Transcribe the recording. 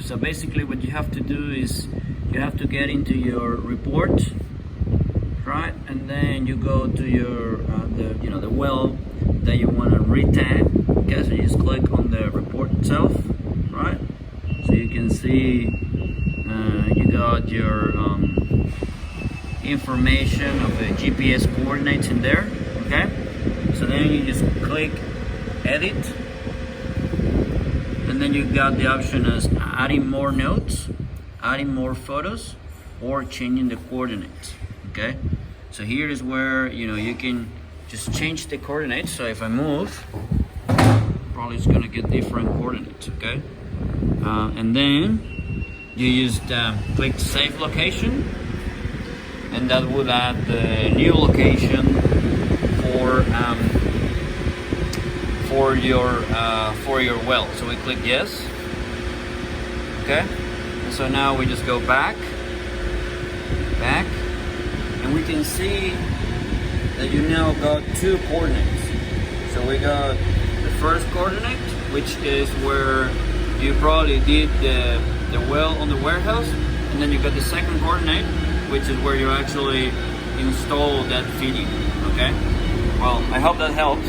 So basically what you have to do is you have to get into your report, right? And then you go to your the well that you want to re-tag. Okay, so you just click on the report itself, right? So you can see you got your information of the GPS coordinates in there. Okay, so then you just click edit, and then you got the option as adding more notes, adding more photos, or changing the coordinates. Okay, so here is where you can just change the coordinates. So if I move, probably it's gonna get different coordinates. Okay, and then you just click save location, and that will add the new location for your well. So we click yes. Okay, and so now we just go back, and we can see that you now got two coordinates. So we got the first coordinate, which is where you probably did the well on the warehouse, and then you got the second coordinate, which is where you actually install that fitting. Okay, well, I hope that helps.